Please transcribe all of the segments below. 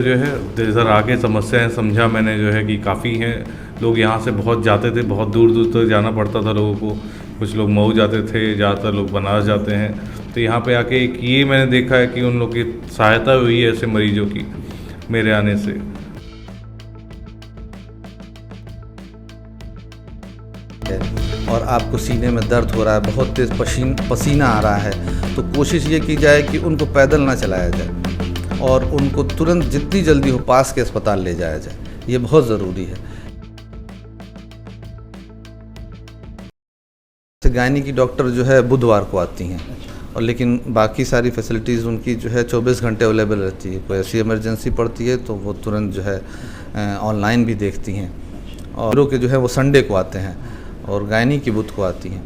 जो है इधर आके समस्याएं समझा मैंने जो है कि काफ़ी हैं लोग। यहाँ से बहुत जाते थे, बहुत दूर दूर तक जाना पड़ता था लोगों को। कुछ लोग मऊ जाते थे, ज़्यादातर लोग बनारस जाते हैं। तो यहाँ पे आके एक ये मैंने देखा है कि उन लोग की सहायता हुई है ऐसे मरीजों की मेरे आने से। और आपको सीने में दर्द हो रहा है, बहुत तेज़ पसीना आ रहा है, तो कोशिश ये की जाए कि उनको पैदल ना चलाया जाए और उनको तुरंत जितनी जल्दी हो पास के अस्पताल ले जाया जाए, ये बहुत ज़रूरी है। गायनी की डॉक्टर जो है बुधवार को आती हैं, और लेकिन बाकी सारी फैसिलिटीज़ उनकी जो है 24 घंटे अवेलेबल रहती है। कोई ऐसी इमरजेंसी पड़ती है तो वो तुरंत जो है ऑनलाइन भी देखती हैं। और लोग के जो है वो संडे को आते हैं और गायनी की बुध को आती हैं।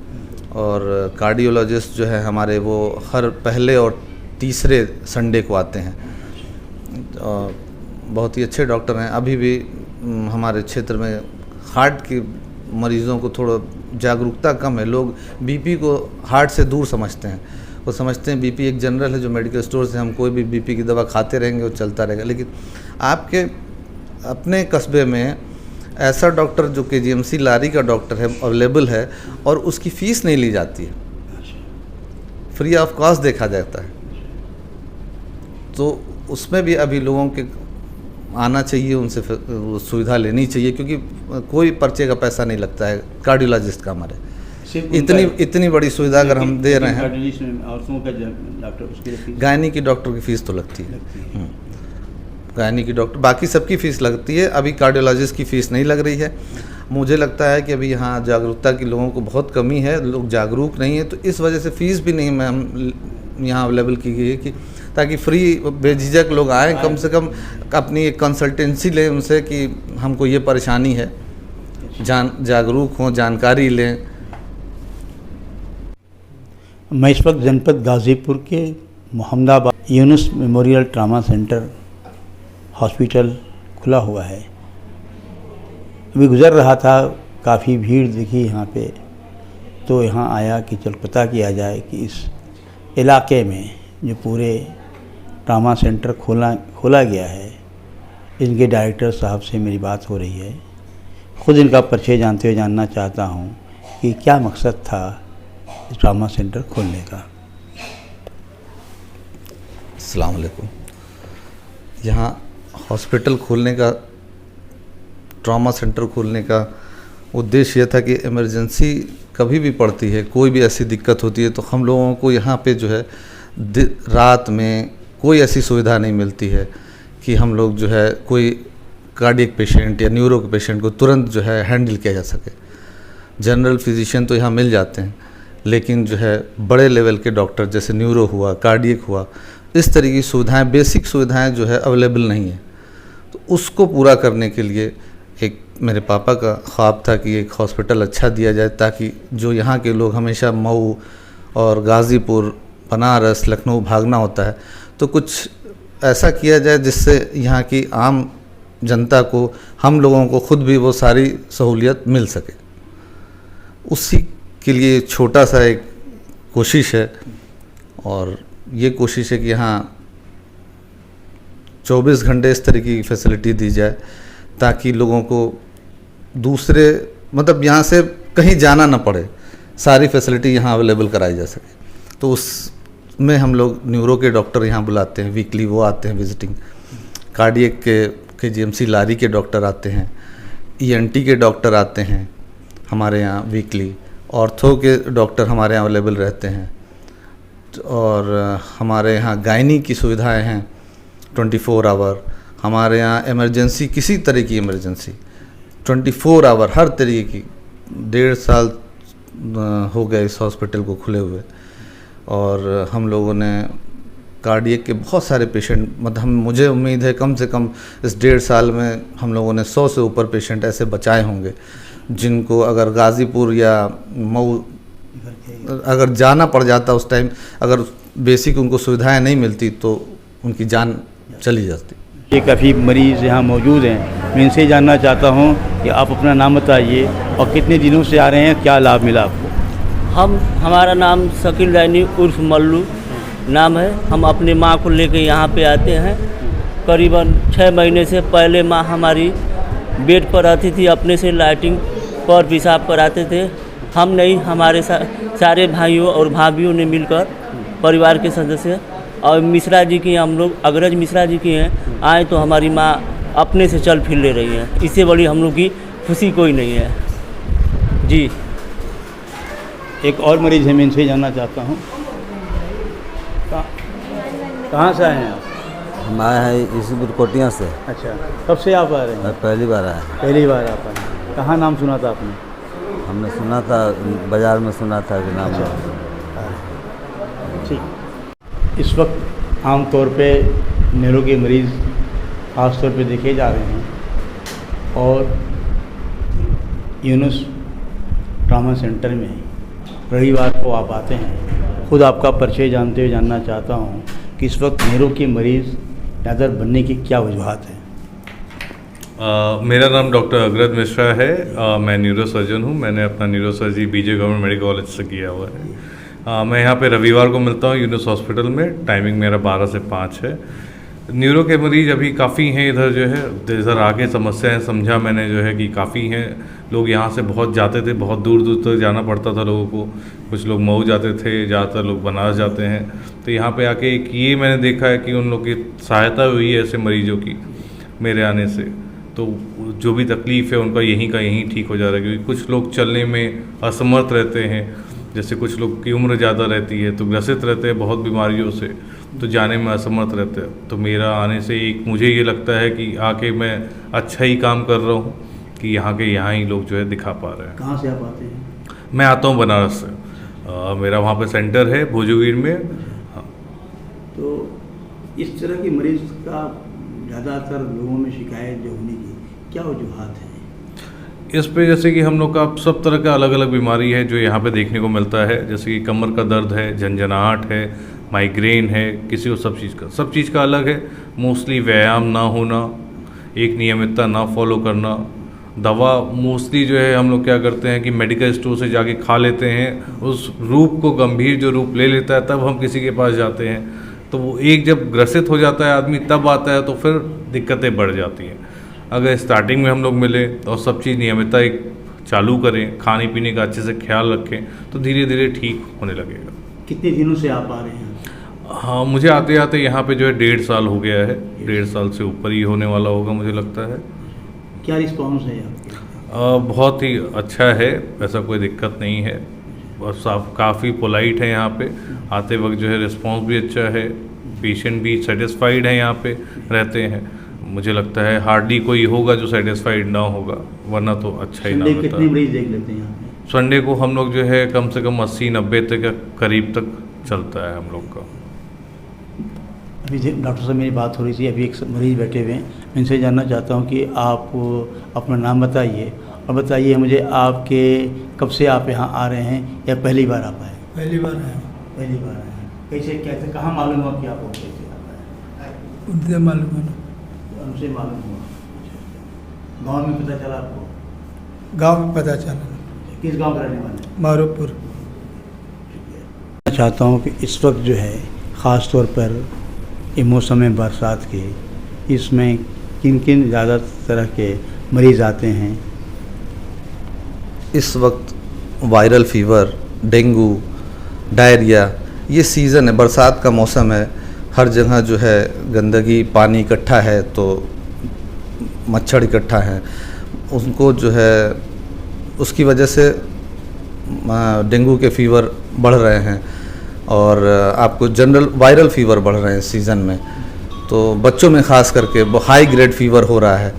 और कार्डियोलॉजिस्ट जो है हमारे वो हर पहले और तीसरे संडे को आते हैं। बहुत ही अच्छे डॉक्टर हैं। अभी भी हमारे क्षेत्र में हार्ट के मरीज़ों को थोड़ा जागरूकता कम है। लोग बीपी को हार्ट से दूर समझते हैं। वो समझते हैं बीपी एक जनरल है जो मेडिकल स्टोर से हम कोई भी बीपी की दवा खाते रहेंगे वो चलता रहेगा। लेकिन आपके अपने कस्बे में ऐसा डॉक्टर जो KGMC लारी का डॉक्टर है अवेलेबल है और उसकी फ़ीस नहीं ली जाती है, फ्री ऑफ कॉस्ट देखा जाता है। तो उसमें भी अभी लोगों के आना चाहिए, उनसे सुविधा लेनी चाहिए, क्योंकि कोई पर्चे का पैसा नहीं लगता है कार्डियोलॉजिस्ट का हमारे। इतनी बड़ी सुविधा अगर हम दे रहे हैं। गायनी की डॉक्टर की फ़ीस तो लगती है, गायनी की डॉक्टर, बाकी सबकी फ़ीस लगती है। अभी कार्डियोलॉजिस्ट की फ़ीस नहीं लग रही है। मुझे लगता है कि अभी यहाँ जागरूकता की लोगों को बहुत कमी है, लोग जागरूक नहीं है, तो इस वजह से फ़ीस भी नहीं मैम यहाँ अवेलेबल की गई है कि ताकि फ्री बेझिझक लोग आएँ, कम से कम अपनी एक कंसल्टेंसी लें उनसे कि हमको ये परेशानी है, जागरूक हों, जानकारी लें। मैं इस वक्त जनपद गाज़ीपुर के Mohammadabad Yunus memorial trauma centre hospital खुला हुआ है। अभी गुज़र रहा था, काफ़ी भीड़ दिखी यहाँ पे, तो यहाँ आया कि चल पता किया जाए कि इस इलाके में जो पूरे ट्रामा सेंटर खोला गया है, इनके डायरेक्टर साहब से मेरी बात हो रही है। ख़ुद इनका परिचय जानते हुए जानना चाहता हूँ कि क्या मकसद था इस ट्रामा सेंटर खोलने का। अस्सलाम वालेकुम। यहाँ हॉस्पिटल खोलने का, ट्रॉमा सेंटर खोलने का उद्देश्य यह था कि इमरजेंसी कभी भी पड़ती है, कोई भी ऐसी दिक्कत होती है, तो हम लोगों को यहाँ पे जो है रात में कोई ऐसी सुविधा नहीं मिलती है कि हम लोग जो है कोई कार्डियक पेशेंट या न्यूरो के पेशेंट को तुरंत जो है हैंडल किया जा सके। जनरल फिजिशियन तो यहाँ मिल जाते हैं, लेकिन जो है बड़े लेवल के डॉक्टर जैसे न्यूरो हुआ, कार्डियक हुआ, इस तरह की सुविधाएं, बेसिक सुविधाएं जो है अवेलेबल नहीं है। तो उसको पूरा करने के लिए एक मेरे पापा का ख्वाब था कि एक हॉस्पिटल अच्छा दिया जाए, ताकि जो यहाँ के लोग हमेशा मऊ और गाज़ीपुर, बनारस, लखनऊ भागना होता है, तो कुछ ऐसा किया जाए जिससे यहाँ की आम जनता को, हम लोगों को खुद भी वो सारी सहूलियत मिल सके। उसी के लिए छोटा सा एक कोशिश है, और ये कोशिश है कि यहाँ 24 घंटे इस तरह की फैसिलिटी दी जाए ताकि लोगों को दूसरे मतलब यहाँ से कहीं जाना ना पड़े, सारी फैसिलिटी यहाँ अवेलेबल कराई जा सके। तो उसमें हम लोग न्यूरो के डॉक्टर यहाँ बुलाते हैं, वीकली वो आते हैं विजिटिंग। कार्डियक के KGMC लारी के डॉक्टर आते हैं, ENT के डॉक्टर आते हैं हमारे यहाँ वीकली, ऑर्थो के डॉक्टर हमारे यहाँ अवेलेबल रहते हैं, और हमारे यहाँ गायनी की सुविधाएं हैं 24 आवर। हमारे यहाँ इमरजेंसी, किसी तरह की इमरजेंसी 24 आवर, हर तरीके की। 1.5 साल हो गए इस हॉस्पिटल को खुले हुए, और हम लोगों ने कार्डियक के बहुत सारे पेशेंट, मतलब मुझे उम्मीद है कम से कम इस 1.5 साल में हम लोगों ने 100 से ऊपर पेशेंट ऐसे बचाए होंगे, जिनको अगर गाज़ीपुर या मऊ अगर जाना पड़ जाता, उस टाइम अगर बेसिक उनको सुविधाएं नहीं मिलती तो उनकी जान चली जाती। ये काफ़ी मरीज़ यहाँ मौजूद हैं, मैं इनसे जानना चाहता हूँ कि आप अपना नाम बताइए और कितने दिनों से आ रहे हैं, क्या लाभ मिला आपको। हमारा नाम शकील रैनी उर्फ मल्लू नाम है। हम अपनी माँ को लेकर यहाँ पे आते हैं करीबन 6 महीने से पहले माँ हमारी बेड पर रहती थी, अपने से लैट्रिन पर पेशाब कराते थे। हम नहीं, हमारे सारे भाइयों और भाभीयों ने मिलकर, परिवार के सदस्य और मिश्रा जी की, हम लोग अग्रज मिश्रा जी की हैं, आए तो हमारी माँ अपने से चल फिर ले रही हैं। इससे बड़ी हम लोग की खुशी कोई नहीं है जी। एक और मरीज़ है, मैं इनसे जानना चाहता हूँ, कहाँ से आए हैं आप? हम आए हैं इसी बुरकोटिया से। अच्छा, कब से आप आ रहे हैं? मैं पहली बार आया। पहली बार आप आए हैं। कहाँ नाम सुना था आपने? हमने सुना था, बाज़ार में सुना था कि नाम। ठीक। इस वक्त आम तौर पे नेरो के मरीज़ ख़ास तौर पे देखे जा रहे हैं और यूनुस ट्रामा सेंटर में रविवार को आप आते हैं। खुद आपका परिचय जानते हुए जानना चाहता हूँ कि इस वक्त नेरो के मरीज़ ज़्यादा बनने की क्या वजूहत है? मेरा नाम डॉक्टर अग्रज मिश्रा है। मैं न्यूरो सर्जन हूँ। मैंने अपना न्यूरो सर्जरी बीजे गवर्नमेंट मेडिकल कॉलेज से किया हुआ है। मैं यहाँ पे रविवार को मिलता हूँ यूनुस हॉस्पिटल में। टाइमिंग मेरा 12 से 5 है। न्यूरो के मरीज़ अभी काफ़ी हैं इधर, जो है इधर आके समस्याएं समझा मैंने, जो है कि काफ़ी हैं लोग। यहाँ से बहुत जाते थे, बहुत दूर दूर तक जाना पड़ता था लोगों को। कुछ लोग मऊ जाते थे, ज़्यादातर लोग बनारस जाते हैं। तो यहाँ पे आके एक ये मैंने देखा है कि उन लोग की सहायता हुई है ऐसे मरीजों की मेरे आने से। तो जो भी तकलीफ़ है उनका यहीं का यहीं ठीक हो जा रहा है, क्योंकि कुछ लोग चलने में असमर्थ रहते हैं। जैसे कुछ लोग की उम्र ज़्यादा रहती है तो ग्रसित रहते हैं बहुत बीमारियों से, तो जाने में असमर्थ रहते हैं। तो मेरा आने से एक मुझे ये लगता है कि आके मैं अच्छा ही काम कर रहा हूँ कि यहाँ के यहाँ ही लोग जो है दिखा पा रहे हैं। कहाँ से आप आते हैं? मैं आता हूँ बनारस से। मेरा वहाँ पे सेंटर है भोजूगीर में। हाँ। तो इस तरह के मरीज़ का ज़्यादातर लोगों में शिकायत जो होने की क्या वजूहत है? इस पे जैसे कि हम लोग का सब तरह का अलग अलग बीमारी है जो यहाँ पे देखने को मिलता है। जैसे कि कमर का दर्द है, झंझनाहट है, माइग्रेन है, किसी को सब चीज़ का अलग है। मोस्टली व्यायाम ना होना, एक नियमितता ना फॉलो करना, दवा मोस्टली जो है हम लोग क्या करते हैं कि मेडिकल स्टोर से जाके खा लेते हैं। उस रूप को गंभीर जो रूप ले लेता है तब हम किसी के पास जाते हैं। तो वो एक जब ग्रसित हो जाता है आदमी तब आता है, तो फिर दिक्कतें बढ़ जाती हैं। अगर स्टार्टिंग में हम लोग मिले और सब चीज़ नियमितता एक चालू करें, खाने पीने का अच्छे से ख्याल रखें, तो धीरे धीरे ठीक होने लगेगा। कितने दिनों से आप आ रहे हैं? हाँ, मुझे आते आते यहाँ पे जो है 1.5 साल हो गया है। 1.5 साल से ऊपर ही होने वाला होगा मुझे लगता है। क्या रिस्पॉन्स है आपके? बहुत ही अच्छा है, ऐसा कोई दिक्कत नहीं है। और काफ़ी पोलाइट है यहाँ पे। आते वक्त जो है रिस्पॉन्स भी अच्छा है, पेशेंट भी सेटिस्फाइड है यहाँ पे रहते हैं। मुझे लगता है हार्डली कोई होगा जो सेटिस्फाइड ना होगा, वरना तो अच्छा ही ना होता। कितने मरीज देख लेते हैं यहाँ पे? संडे को हम लोग जो है कम से कम 80-90 तक करीब तक चलता है हम लोग का। अभी डॉक्टर से मेरी बात हो रही थी, अभी एक मरीज़ बैठे हुए हैं। मैं इनसे जानना चाहता हूँ कि आप अपना नाम बताइए और बताइए मुझे आपके कब से आप यहाँ आ रहे हैं या पहली बार आप आए? पहली बार आया। पहली बार आए। कैसे कैसे कहाँ मालूम हुआ कि आपको कैसे आता है? उनसे मालूम है। उनसे मालूम हुआ। गाँव में पता चला आपको? गांव में पता चला। किस गाँव का रहने वाले? मारूपुर। मैं चाहता हूँ कि इस वक्त जो है ख़ास तौर पर ये मौसम है बरसात के, इसमें किन किन ज़्यादा तरह के मरीज़ आते हैं? इस वक्त वायरल फीवर, डेंगू, डायरिया, ये सीज़न है, बरसात का मौसम है। हर जगह जो है गंदगी, पानी इकट्ठा है तो मच्छर इकट्ठा है, उनको जो है उसकी वजह से डेंगू के फीवर बढ़ रहे हैं और आपको जनरल वायरल फीवर बढ़ रहे हैं सीज़न में। तो बच्चों में ख़ास करके हाई ग्रेड फीवर हो रहा है।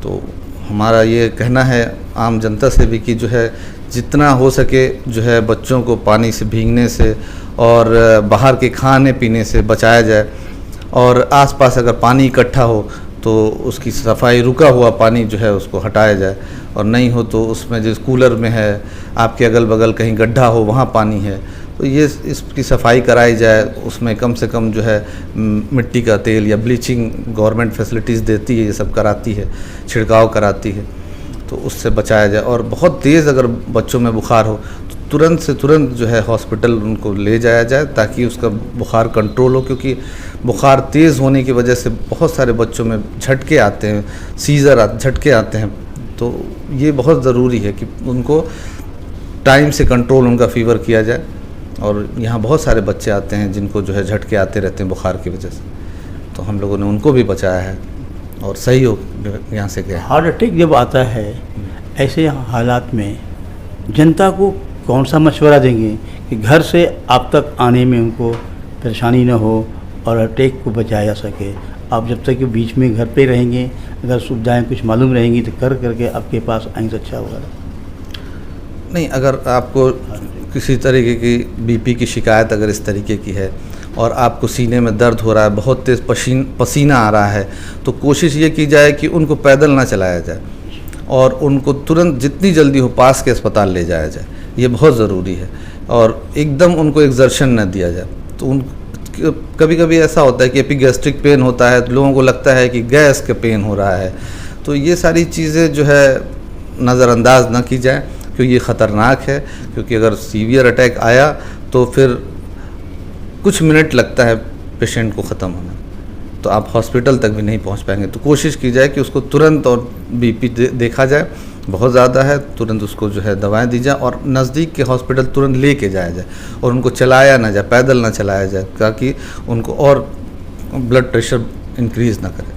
तो हमारा ये कहना है आम जनता से भी कि जो है जितना हो सके जो है बच्चों को पानी से भीगने से और बाहर के खाने पीने से बचाया जाए। और आसपास अगर पानी इकट्ठा हो तो उसकी सफाई, रुका हुआ पानी जो है उसको हटाया जाए, और नहीं हो तो उसमें जिस कूलर में है, आपके अगल बगल कहीं गड्ढा हो वहाँ पानी है तो ये इसकी सफाई कराई जाए। उसमें कम से कम जो है मिट्टी का तेल या ब्लीचिंग गवर्नमेंट फैसिलिटीज़ देती है, ये सब कराती है, छिड़काव कराती है, तो उससे बचाया जाए। और बहुत तेज़ अगर बच्चों में बुखार हो तो तुरंत से तुरंत जो है हॉस्पिटल उनको ले जाया जाए ताकि उसका बुखार कंट्रोल हो, क्योंकि बुखार तेज़ होने की वजह से बहुत सारे बच्चों में झटके आते हैं, झटके आते हैं। तो ये बहुत ज़रूरी है कि उनको टाइम से कंट्रोल उनका फ़ीवर किया जाए। और यहाँ बहुत सारे बच्चे आते हैं जिनको जो है झटके आते रहते हैं बुखार की वजह से, तो हम लोगों ने उनको भी बचाया है और सही हो यहाँ से गया। हार्ट अटैक जब आता है ऐसे हालात में जनता को कौन सा मशवरा देंगे कि घर से आप तक आने में उनको परेशानी न हो और अटैक को बचाया जा सके? आप जब तक कि बीच में घर पे रहेंगे, अगर सुविधाएं कुछ मालूम रहेंगी तो करके आपके पास आएंगे तो अच्छा होगा। नहीं, अगर आपको किसी तरीके की बीपी की शिकायत अगर इस तरीके की है और आपको सीने में दर्द हो रहा है, बहुत तेज़ पसीना आ रहा है, तो कोशिश ये की जाए कि उनको पैदल ना चलाया जाए और उनको तुरंत जितनी जल्दी हो पास के अस्पताल ले जाया जाए। ये बहुत ज़रूरी है। और एकदम उनको एक्सर्शन न दिया जाए। तो कभी कभी ऐसा होता है कि एपिगैस्ट्रिक पेन होता है तो लोगों को लगता है कि गैस का पेन हो रहा है, तो ये सारी चीज़ें जो है नज़रअंदाज ना की जाए क्योंकि ये ख़तरनाक है। क्योंकि अगर सीवियर अटैक आया तो फिर कुछ मिनट लगता है पेशेंट को ख़त्म होना, तो आप हॉस्पिटल तक भी नहीं पहुंच पाएंगे। तो कोशिश की जाए कि उसको तुरंत और बीपी देखा जाए, बहुत ज़्यादा है तुरंत उसको जो है दवाएं दी जाए और नज़दीक के हॉस्पिटल तुरंत लेके जाया जाए और उनको चलाया ना जाए, पैदल ना चलाया जाए ताकि उनको और ब्लड प्रेशर इंक्रीज़ ना करे।